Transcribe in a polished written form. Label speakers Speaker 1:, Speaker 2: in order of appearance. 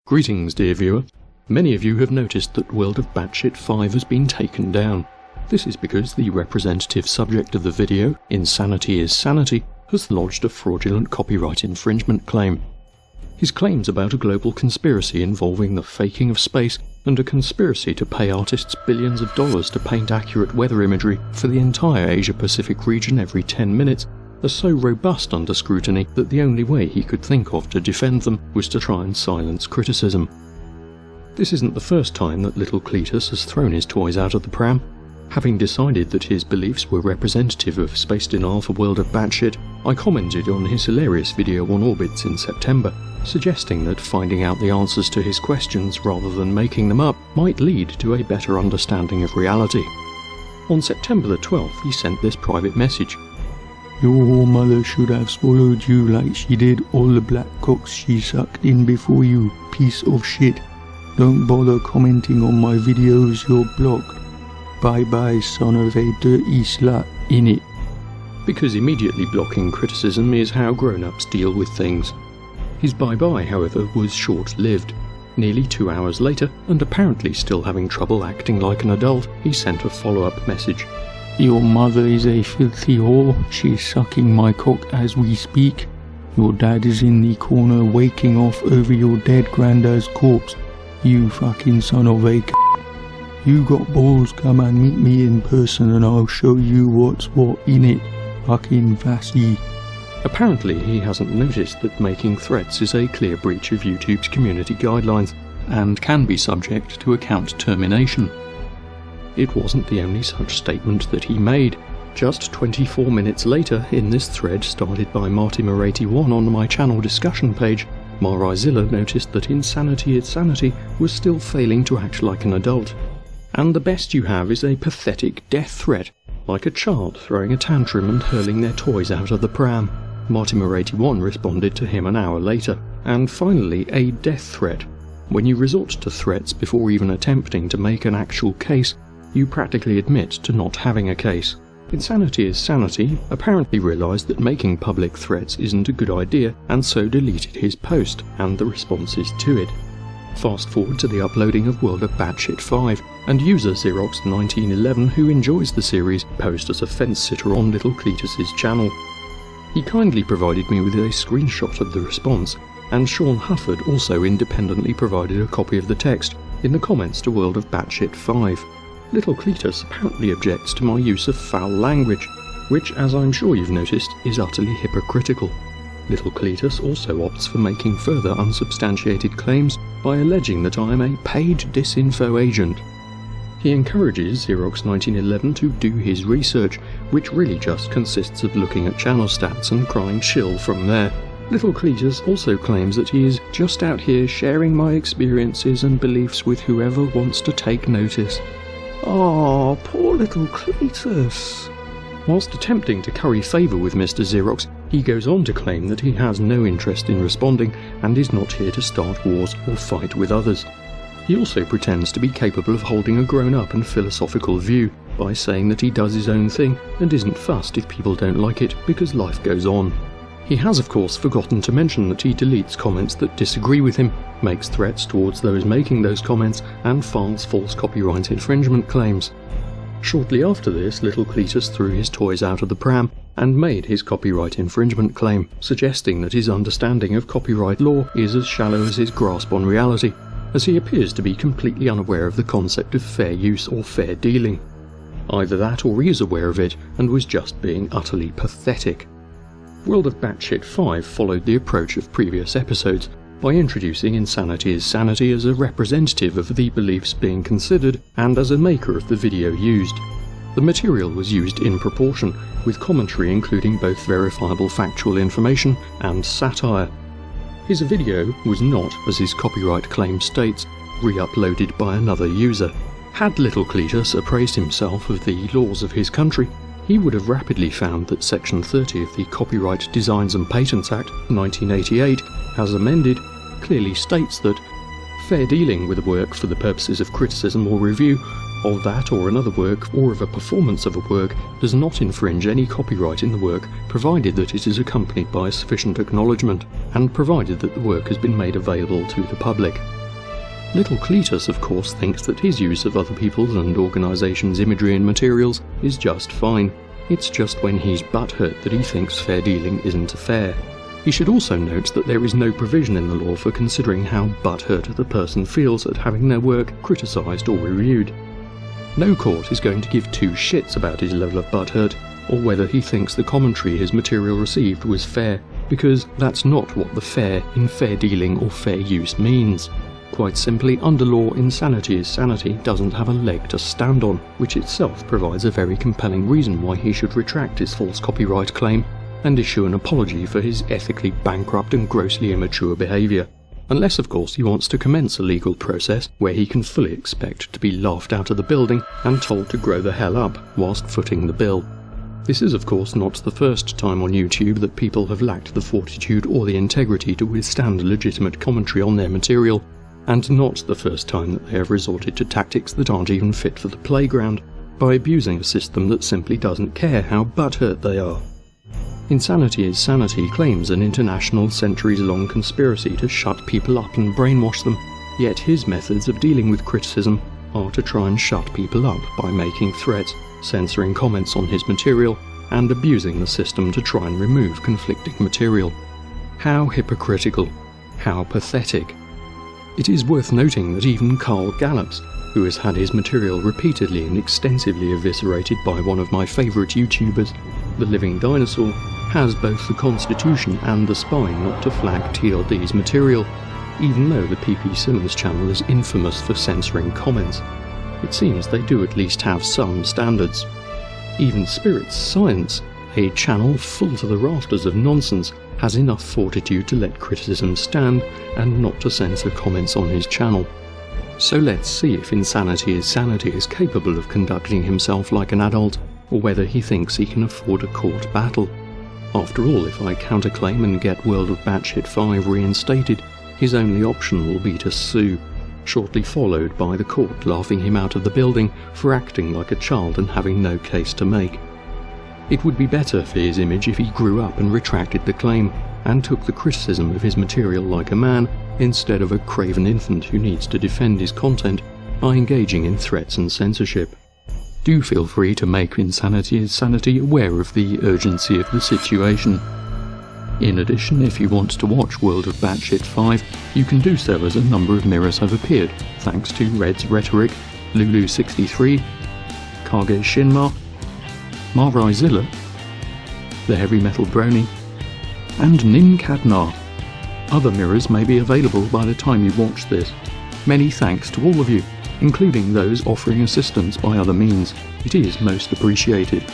Speaker 1: Greetings, dear viewer. Many of you have noticed that World of Batshit 5 has been taken down. This is because the representative subject of the video, Insanity is Sanity, has lodged a fraudulent copyright infringement claim. His claims about a global conspiracy involving the faking of space and a conspiracy to pay artists billions of dollars to paint accurate weather imagery for the entire Asia-Pacific region every 10 minutes are so robust under scrutiny that the only way he could think of to defend them was to try and silence criticism. This isn't the first time that little Cletus has thrown his toys out of the pram. Having decided that his beliefs were representative of space denial for World of Batshit, I commented on his hilarious video on orbits in September, suggesting that finding out the answers to his questions rather than making them up might lead to a better understanding of reality. On September the 12th, he sent this private message.
Speaker 2: Your mother should have swallowed you like she did all the black cocks she sucked in before you, piece of shit. Don't bother commenting on my videos, you're blocked. Bye bye, son of a dirty slut, innit?
Speaker 1: Because immediately blocking criticism is how grown-ups deal with things. His bye-bye, however, was short-lived. Nearly 2 hours later, and apparently still having trouble acting like an adult, he sent a follow-up message.
Speaker 2: Your mother is a filthy whore, she's sucking my cock as we speak. Your dad is in the corner waking off over your dead granddad's corpse. You fucking son of a c***. You got balls, come and meet me in person and I'll show you what's what in it. Fucking vassy.
Speaker 1: Apparently he hasn't noticed that making threats is a clear breach of YouTube's community guidelines and can be subject to account termination. It wasn't the only such statement that he made. Just 24 minutes later, in this thread started by Martimer81 on my channel discussion page, Mahrai Ziller noticed that Insanity is Sanity was still failing to act like an adult. And the best you have is a pathetic death threat, like a child throwing a tantrum and hurling their toys out of the pram. Martimer81 responded to him an hour later. And finally, a death threat. When you resort to threats before even attempting to make an actual case, you practically admit to not having a case. Insanity is Sanity apparently realised that making public threats isn't a good idea and so deleted his post and the responses to it. Fast forward to the uploading of World of Batshit 5, and user Xerox1911, who enjoys the series, posed as a fence-sitter on little Cletus's channel. He kindly provided me with a screenshot of the response, and Sean Hufford also independently provided a copy of the text in the comments to World of Batshit 5. Little Cletus apparently objects to my use of foul language, which, as I'm sure you've noticed, is utterly hypocritical. Little Cletus also opts for making further unsubstantiated claims by alleging that I am a paid disinfo agent. He encourages Xerox1911 to do his research, which really just consists of looking at channel stats and crying chill from there. Little Cletus also claims that he is just out here sharing my experiences and beliefs with whoever wants to take notice. Oh, poor little Cletus. Whilst attempting to curry favour with Mr. Xerox, he goes on to claim that he has no interest in responding and is not here to start wars or fight with others. He also pretends to be capable of holding a grown-up and philosophical view by saying that he does his own thing and isn't fussed if people don't like it because life goes on. He has of course forgotten to mention that he deletes comments that disagree with him, makes threats towards those making those comments, and files false copyright infringement claims. Shortly after this, little Cletus threw his toys out of the pram and made his copyright infringement claim, suggesting that his understanding of copyright law is as shallow as his grasp on reality, as he appears to be completely unaware of the concept of fair use or fair dealing. Either that or he is aware of it and was just being utterly pathetic. World of Batshit 5 followed the approach of previous episodes by introducing Insanity is Sanity as a representative of the beliefs being considered and as a maker of the video used. The material was used in proportion, with commentary including both verifiable factual information and satire. His video was not, as his copyright claim states, re-uploaded by another user. Had little Cletus appraised himself of the laws of his country, he would have rapidly found that Section 30 of the Copyright Designs and Patents Act 1988, as amended, clearly states that fair dealing with a work for the purposes of criticism or review of that or another work, or of a performance of a work, does not infringe any copyright in the work, provided that it is accompanied by sufficient acknowledgement, and provided that the work has been made available to the public. Little Cletus, of course, thinks that his use of other people's and organisations' imagery and materials is just fine. It's just when he's butthurt that he thinks fair dealing isn't fair. He should also note that there is no provision in the law for considering how butthurt the person feels at having their work criticised or reviewed. No court is going to give two shits about his level of butthurt, or whether he thinks the commentary his material received was fair, because that's not what the fair in fair dealing or fair use means. Quite simply, under law, insanity is sanity doesn't have a leg to stand on, which itself provides a very compelling reason why he should retract his false copyright claim and issue an apology for his ethically bankrupt and grossly immature behaviour. Unless, of course, he wants to commence a legal process where he can fully expect to be laughed out of the building and told to grow the hell up whilst footing the bill. This is, of course, not the first time on YouTube that people have lacked the fortitude or the integrity to withstand legitimate commentary on their material, and not the first time that they have resorted to tactics that aren't even fit for the playground, by abusing a system that simply doesn't care how butthurt they are. Insanity is Sanity claims an international centuries-long conspiracy to shut people up and brainwash them, yet his methods of dealing with criticism are to try and shut people up by making threats, censoring comments on his material, and abusing the system to try and remove conflicting material. How hypocritical. How pathetic. It is worth noting that even Carl Gallups, who has had his material repeatedly and extensively eviscerated by one of my favourite YouTubers, the Living Dinosaur, has both the constitution and the spine not to flag TLD's material, even though the PP Simmons channel is infamous for censoring comments. It seems they do at least have some standards. Even Spirit's Science, a channel full to the rafters of nonsense, has enough fortitude to let criticism stand and not to censor comments on his channel. So let's see if Insanity is Sanity is capable of conducting himself like an adult, or whether he thinks he can afford a court battle. After all, if I counterclaim and get World of Batshit 5 reinstated, his only option will be to sue, shortly followed by the court laughing him out of the building for acting like a child and having no case to make. It would be better for his image if he grew up and retracted the claim, and took the criticism of his material like a man, instead of a craven infant who needs to defend his content by engaging in threats and censorship. Do feel free to make Insanity is Sanity aware of the urgency of the situation. In addition, if you want to watch World of Batshit 5, you can do so as a number of mirrors have appeared, thanks to Red's Rhetoric, Lulu 63, Kage Shinma, Mahrai Ziller, TheHeavyMetalBrony, and Nin Cadnar. Other mirrors may be available by the time you watch this. Many thanks to all of you, including those offering assistance by other means. It is most appreciated.